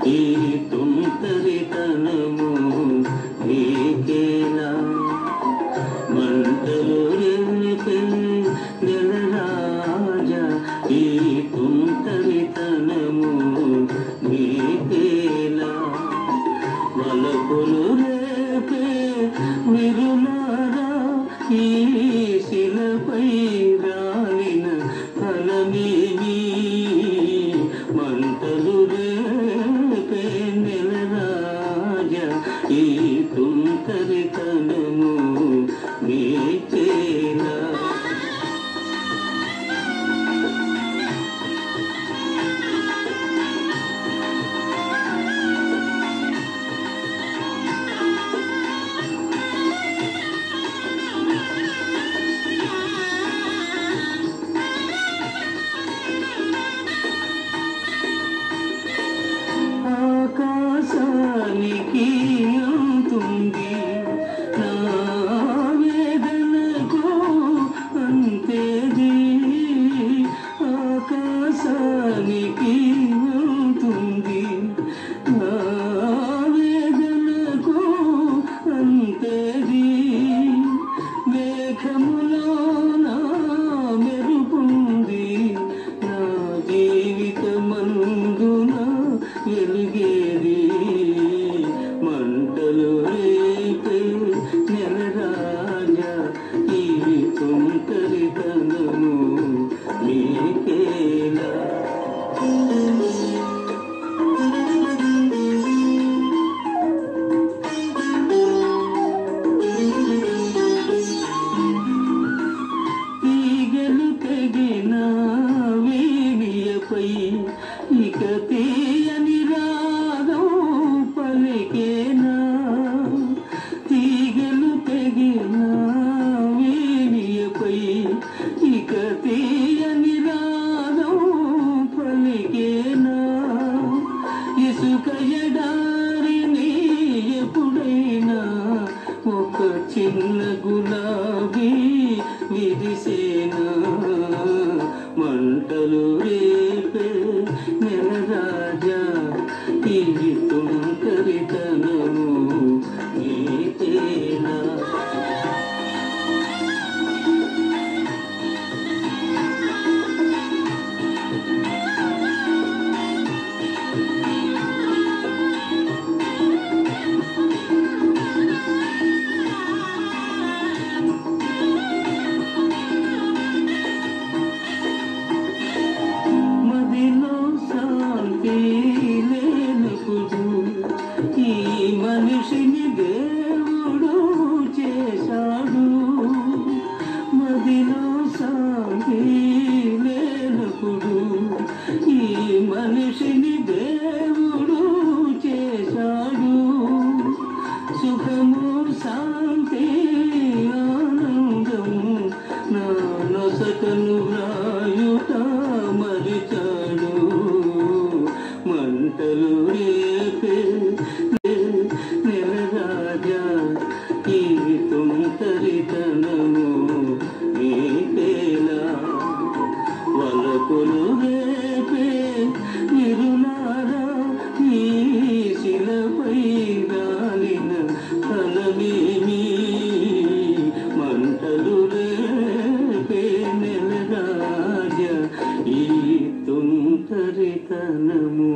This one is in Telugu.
ఈ తుంటరితనము నీకేలా మంటలు రేపే నెలరాజా ఈ తుంటరితనము నీకేలా వలపులు రేపే విరులారా ఈ శిలపై రాలిన ఫలమేమి మంటలు రేపే నెలరాజా ఈ తుంటరితనము నీకేలా ఆకాశానికి అంతుంది నా వేదనకు అంతేది ఆకాశానికి అంతుంది నా వేదనకు అంతేది మేఘములో నా మెరుపుంది నా జీవితమందున వెలుగేది మంటలు రేపే నెలరాజా ఈ తుంటరితనము నీకేలా తీగలు తెగిన వీడియపై ఇక తీయని రాగం పలికేనా తీగలు తెగిన వీడియపై ఇక తీయని రాగం పలికేనా ఇసుక ఎడారిని ఎప్పుడైనా ఒక చిన్న గులాబీ విరిసేనా మంటలు రేపే నెలరాజా ఈ తుంటరితనము నీకేలా మదిలో శాంతి లేనప్పుడు ఈ మనిషిని దేవుడు చేశాడు మదిలో శాంతి లేనప్పుడు ఈ మనిషిని దేవుడు చేశాడు సుఖము శాంతి ఆనందము నా నొసటను వ్రాయుట మరిచాడు మంటలు రేపే నెలరాజా ఈ తుంటరితనము నీకేలా వలపులు రేపే విరులారా ఈ శిలపై రాలిన ఫలమేమి మంటలు రేపే నెలరాజా ఈ తుంటరితనము